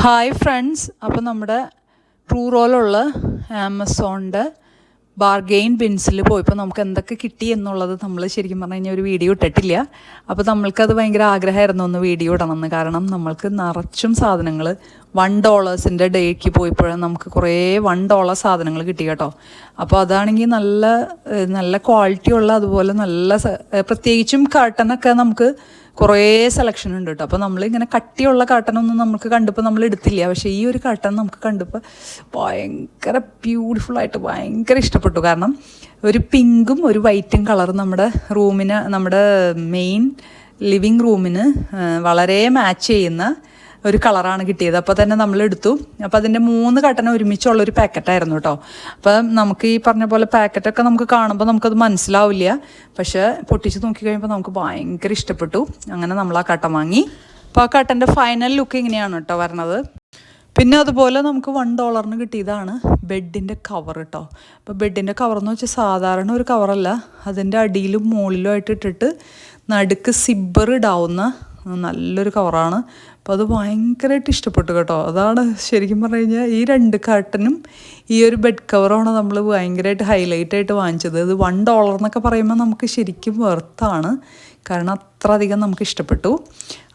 Hi friends, അപ്പോൾ നമ്മുടെ ട്രൂറോലുള്ള ആമസോണിൻ്റെ bargain ബിൻസിൽ പോയപ്പോൾ നമുക്ക് എന്തൊക്കെ കിട്ടി എന്നുള്ളത് നമ്മൾ ശരിക്കും പറഞ്ഞു കഴിഞ്ഞാൽ ഒരു വീഡിയോ ഇട്ടിട്ടില്ല. അപ്പോൾ നമ്മൾക്കത് ഭയങ്കര ആഗ്രഹമായിരുന്നു ഒന്ന് വീഡിയോ ഇടണമെന്ന്. കാരണം നമ്മൾക്ക് നിറച്ചും സാധനങ്ങൾ $1 ഡേക്ക് പോയപ്പോഴും നമുക്ക് കുറേ $1 സാധനങ്ങൾ കിട്ടി കേട്ടോ. അപ്പോൾ അതാണെങ്കിൽ നല്ല ക്വാളിറ്റി ഉള്ള, അതുപോലെ പ്രത്യേകിച്ചും കർട്ടനൊക്കെ നമുക്ക് കുറേ സെലക്ഷൻ ഉണ്ട് കേട്ടോ. അപ്പോൾ നമ്മളിങ്ങനെ കട്ടിയുള്ള കർട്ടനൊന്നും നമുക്ക് കണ്ടപ്പോൾ നമ്മൾ എടുത്തില്ല. പക്ഷേ ഈ ഒരു കർട്ടൻ നമുക്ക് കണ്ടപ്പോൾ ഭയങ്കര ബ്യൂട്ടിഫുള്ളായിട്ട് ഭയങ്കര ഇഷ്ടപ്പെട്ടു. കാരണം ഒരു പിങ്കും ഒരു വൈറ്റും കളർ നമ്മുടെ മെയിൻ ലിവിങ് റൂമിന് വളരെ മാച്ച് ചെയ്യുന്ന ഒരു കളറാണ് കിട്ടിയത്. അപ്പോൾ തന്നെ നമ്മൾ എടുത്തു. അപ്പോൾ അതിൻ്റെ 3 കർട്ടൻ ഒരുമിച്ചുള്ളൊരു പാക്കറ്റായിരുന്നു കേട്ടോ. അപ്പം നമുക്ക് ഈ പറഞ്ഞ പോലെ പാക്കറ്റൊക്കെ നമുക്ക് കാണുമ്പോൾ നമുക്കത് മനസ്സിലാവില്ല. പക്ഷേ പൊട്ടിച്ച് നോക്കിക്കഴിയുമ്പോൾ നമുക്ക് ഭയങ്കര ഇഷ്ടപ്പെട്ടു. അങ്ങനെ നമ്മൾ ആ കർട്ടൻ വാങ്ങി. അപ്പോൾ ആ കർട്ടൻ്റെ ഫൈനൽ ലുക്ക് ഇങ്ങനെയാണ് കേട്ടോ വരണത്. പിന്നെ അതുപോലെ നമുക്ക് $1 കിട്ടിയതാണ് ബെഡിൻ്റെ കവർ കേട്ടോ. അപ്പോൾ ബെഡിൻ്റെ കവർ എന്ന് വെച്ചാൽ സാധാരണ ഒരു കവറല്ല, അതിൻ്റെ അടിയിലും മുകളിലും ആയിട്ട് ഇട്ടിട്ട് നടുക്ക് സിബ്ബർ ഇടാവുന്ന നല്ലൊരു കവറാണ്. അപ്പോൾ അത് ഭയങ്കരമായിട്ട് ഇഷ്ടപ്പെട്ടു കേട്ടോ. അതാണ് ശരിക്കും പറഞ്ഞു കഴിഞ്ഞാൽ ഈ 2 കർട്ടനും ഈ ഒരു ബെഡ് കവറാണ് നമ്മൾ ഭയങ്കരമായിട്ട് ഹൈലൈറ്റ് ആയിട്ട് വാങ്ങിച്ചത്. ഇത് $1 എന്നൊക്കെ പറയുമ്പോൾ നമുക്ക് ശരിക്കും വെർത്താണ്, കാരണം അത്ര അധികം നമുക്ക് ഇഷ്ടപ്പെട്ടു.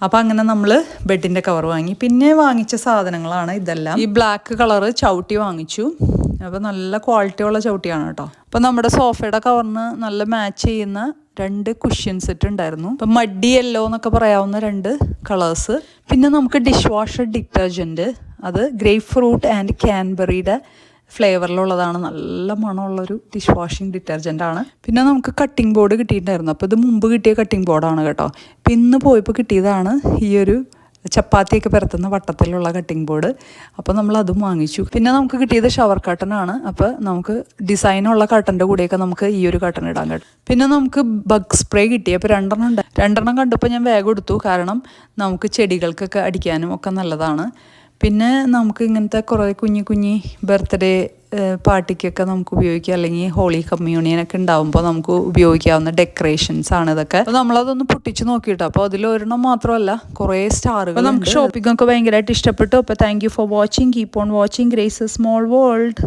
അപ്പോൾ അങ്ങനെ നമ്മൾ ബെഡിൻ്റെ കവർ വാങ്ങി. പിന്നെ വാങ്ങിച്ച സാധനങ്ങളാണ് ഇതെല്ലാം. ഈ ബ്ലാക്ക് കളറ് ചവിട്ടി വാങ്ങിച്ചു. അപ്പോൾ നല്ല ക്വാളിറ്റി ഉള്ള ചവിട്ടിയാണ് കേട്ടോ. അപ്പോൾ നമ്മുടെ സോഫയുടെ കവറിന് നല്ല മാച്ച് ചെയ്യുന്ന 2 കുഷ്യൻ സെറ്റ് ഉണ്ടായിരുന്നു. ഇപ്പം മഡി യെല്ലോ എന്നൊക്കെ പറയാവുന്ന 2 കളേഴ്സ്. പിന്നെ നമുക്ക് ഡിഷ് വാഷർ ഡിറ്റർജൻറ്റ്, അത് ഗ്രേപ്പ് ഫ്രൂട്ട് ആൻഡ് ക്യാൻബെറിയുടെ ഫ്ലേവറിലുള്ളതാണ്. നല്ല മണമുള്ളൊരു ഡിഷ് വാഷിംഗ് ഡിറ്റർജൻ്റാണ്. പിന്നെ നമുക്ക് കട്ടിംഗ് ബോർഡ് കിട്ടിയിട്ടുണ്ടായിരുന്നു. അപ്പോൾ ഇത് മുമ്പ് കിട്ടിയ കട്ടിംഗ് ബോർഡാണ് കേട്ടോ. ഇപ്പം ഇന്ന് പോയപ്പോൾ കിട്ടിയതാണ് ഈ ഒരു ചപ്പാത്തിയൊക്കെ പരത്തുന്ന വട്ടത്തിലുള്ള കട്ടിംഗ് ബോർഡ്. അപ്പോൾ നമ്മൾ അതും വാങ്ങിച്ചു. പിന്നെ നമുക്ക് കിട്ടിയത് ഷവർ കർട്ടനാണ്. അപ്പോൾ നമുക്ക് ഡിസൈനുള്ള കർട്ടൻ്റെ കൂടെയൊക്കെ നമുക്ക് ഈ ഒരു കർട്ടൻ ഇടാൻ കേട്ടോ. പിന്നെ നമുക്ക് ബഗ് സ്പ്രേ കിട്ടി. അപ്പോൾ 2 ഉണ്ട്. 2 കണ്ടപ്പോൾ ഞാൻ വേഗം എടുത്തു, കാരണം നമുക്ക് ചെടികൾക്കൊക്കെ അടിക്കാനും ഒക്കെ നല്ലതാണ്. പിന്നെ നമുക്ക് ഇങ്ങനത്തെ കുറേ കുഞ്ഞി ബർത്ത്ഡേ പാർട്ടിക്കൊക്കെ നമുക്ക് ഉപയോഗിക്കാം, അല്ലെങ്കിൽ ഹോളി കമ്മ്യൂണിയനൊക്കെ ഉണ്ടാകുമ്പോൾ നമുക്ക് ഉപയോഗിക്കാവുന്ന ഡെക്കറേഷൻസ് ആണ് ഇതൊക്കെ. അപ്പോൾ നമ്മളതൊന്ന് പൊട്ടിച്ച് നോക്കിയിട്ടോ. അപ്പോൾ അതിലൊരെണ്ണം മാത്രമല്ല, കുറേ സ്റ്റാറുകൾ. നമുക്ക് ഷോപ്പിംഗ് ഒക്കെ ഭയങ്കരമായിട്ട് ഇഷ്ടപ്പെട്ടു. അപ്പോൾ thank you for watching. Keep on watching grace A small world.